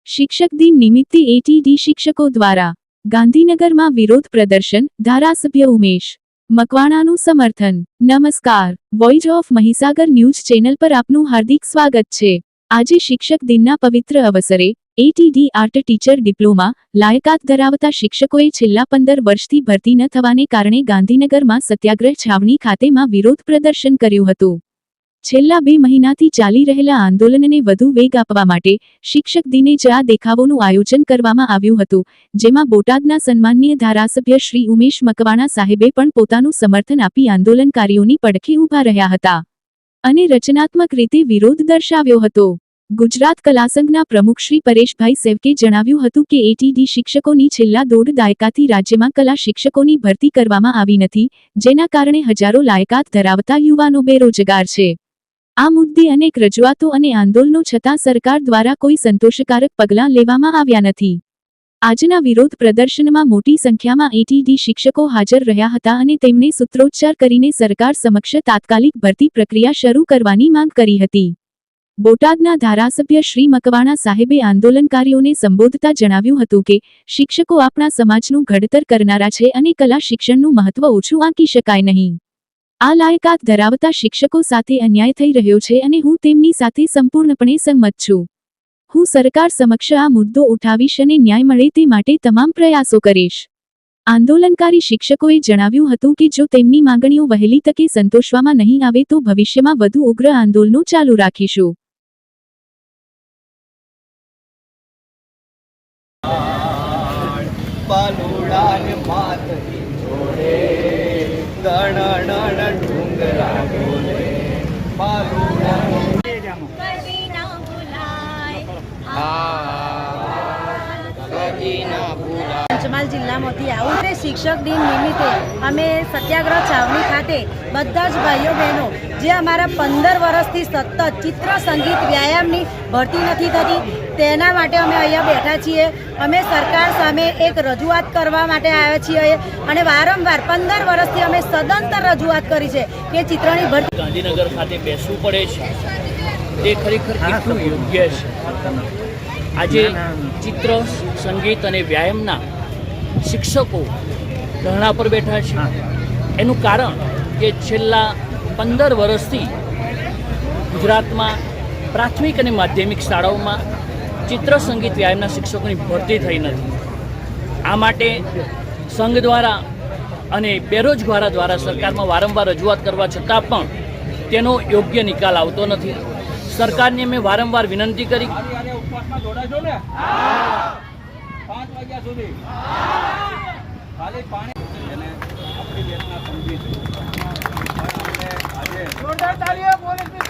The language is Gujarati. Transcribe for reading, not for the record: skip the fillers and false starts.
શિક્ષક દિન નિમિત્તે એટીડી શિક્ષકો દ્વારા ગાંધીનગરમાં વિરોધ પ્રદર્શન, ધારાસભ્ય ઉમેશ મકવાણાનું સમર્થન। નમસ્કાર, voice of Mahisagar news channel પર આપનું હાર્દિક સ્વાગત છે। આજે શિક્ષક દિનના પવિત્ર અવસરે એટીડી આર્ટ ટીચર ડિપ્લોમા લાયકાત ધરાવતા શિક્ષકોએ છેલ્લા 15 વર્ષથી ભરતી ન થવાને કારણે ગાંધીનગરમાં સત્યાગ્રહ છાવણી ખાતેમાં વિરોધ પ્રદર્શન કર્યું હતું। છેલ્લા 2 મહિનાથી ચાલી રહેલા આંદોલનને વધુ વેગ આપવા માટે શિક્ષક દિને જ આ દેખાવોનું આયોજન કરવામાં આવ્યું હતું, જેમાં બોટાદના સન્માનનીય ધારાસભ્ય શ્રી ઉમેશ મકવાણા સાહેબે પણ પોતાનું સમર્થન આપી આંદોલનકારીઓની પડખે ઊભા રહ્યા હતા અને રચનાત્મક રીતે વિરોધ દર્શાવ્યો હતો। ગુજરાત કલાસંઘના પ્રમુખ શ્રી પરેશભાઈ સેવકે જણાવ્યું હતું કે એટીડી શિક્ષકોની છેલ્લા 1.5 દાયકાથી રાજ્યમાં કલા શિક્ષકોની ભરતી કરવામાં આવી નથી, જેના કારણે હજારો લાયકાત ધરાવતા યુવાનો બેરોજગાર છે। આ મુદ્દે અનેક રજૂઆતો અને આંદોલનો છતાં સરકાર દ્વારા કોઈ સંતોષકારક પગલાં લેવામાં આવ્યા નથી। આજના વિરોધ પ્રદર્શનમાં મોટી સંખ્યામાં એટીડી શિક્ષકો હાજર રહ્યા હતા અને તેમણે સૂત્રોચ્ચાર કરીને સરકાર સમક્ષ તાત્કાલિક ભરતી પ્રક્રિયા શરૂ કરવાની માંગ કરી હતી। બોટાદના ધારાસભ્ય શ્રી મકવાણા સાહેબે આંદોલનકારીઓને સંબોધતા જણાવ્યું હતું કે શિક્ષકો આપણા સમાજનું ઘડતર કરનારા છે અને કલા શિક્ષણનું મહત્વ ઓછું આંકી શકાય નહીં। આ લાયકાત ધરાવતા શિક્ષકો સાથે અન્યાય થઈ રહ્યો છે અને હું તેમની સાથે સંપૂર્ણપણે સંમત છું। હું સરકાર સમક્ષ આ મુદ્દો ઉઠાવીશ અને ન્યાય મળે તે માટે તમામ પ્રયાસો કરીશ। આંદોલનકારી શિક્ષકોએ જણાવ્યું હતું કે જો તેમની માંગણીઓ વહેલી તકે સંતોષવામાં નહીં આવે તો ભવિષ્યમાં વધુ ઉગ્ર આંદોલનો ચાલુ રાખીશું। પંચમહાલ જિલ્લામાંથી આવું છે। શિક્ષક દિન નિમિત્તે અમે સત્યાગ્રહ છાવણી ખાતે બધા જ ભાઈઓ બહેનો જે અમારા 15 વર્ષથી સતત ચિત્ર સંગીત વ્યાયામની ભરતી નથી થતી તેના માટે અમે અહીંયા બેઠા છીએ। અમે સરકાર સામે એક રજૂઆત કરવા માટે આવ્યા છીએ અને વારંવાર 15 વર્ષથી અમે સદંતર રજૂઆત કરી છે કે ચિત્રની ભરતી ગાંધીનગર ખાતે બેસવું પડે છે તે ખરેખર કેટલું યોગ્ય છે। આજે ચિત્ર સંગીત અને વ્યાયામના શિક્ષકો ધરણા પર બેઠા છે। એનું કારણ કે છેલ્લા 15 વર્ષથી ગુજરાતમાં પ્રાથમિક અને માધ્યમિક શાળાઓમાં ચિત્ર સંગીત વ્યાયામના શિક્ષકોની ભરતી થઈ નથી। આ માટે સંઘ દ્વારા અને બેરોજગારો દ્વારા સરકારમાં વારંવાર રજૂઆત કરવા છતાં પણ તેનો યોગ્ય નિકાલ આવતો નથી। સરકારને અમે વારંવાર વિનંતી કરી 5 વાગ્યા સુધી ખાલી પાણી અને આપણી દેશના સંગીત આજે જોરદાર તાળીઓ પોલીસની